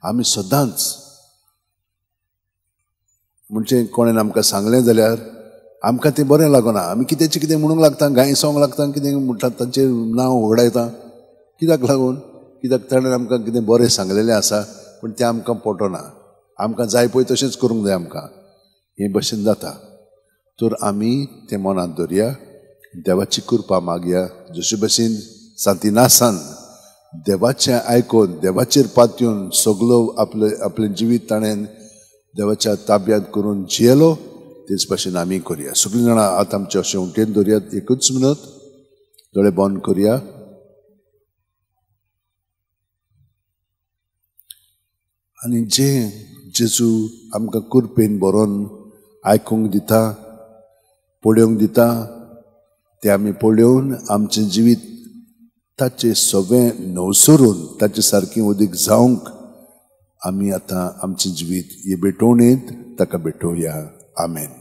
आमी सदांच म्हणजे कोणें आमकां सांगलें जाल्यार आमकां तें बरें लागना. आमी कितेंचें कितें म्हणूंक लागता, गाय सॉंग लागता, कितें म्हणटात तांचें नांव वगडायता. कित्याक लागून? कित्याक ताणें आमकां कितें बरें सांगलेलें आसा पूण तें आमकां पटना. आमकां जाय पळय तशेंच करूंक जाय आमकां, हे भशेन जाता. तर आमी तें मनांत दवरया, देवाची कृपा मागया. जशे भशेन सांतिनासान देवाचें आयकोन देवाचेर पातयेवन सगलो आपलें जिवीत ताणें देवाच्या ताब्यांत करून जियेलो, तेच भशेन आमी करया. सगळीं जाणां आतां आमचे अशें उमटेन दवरयात. एकूच मिनट दोळे बंद करया. आनी जेजू आमकां कृपेन बरोवन आयकूंक दिता, पळोवंक दिता, तें आमी पळोवन आमचें जिवीत ताचें सगळें नवसरून ताचे सारकें उदीक जावंक आमी आतां आमचें जिवीत हे भेटोवणेंत ताका भेटोवया. आमेन.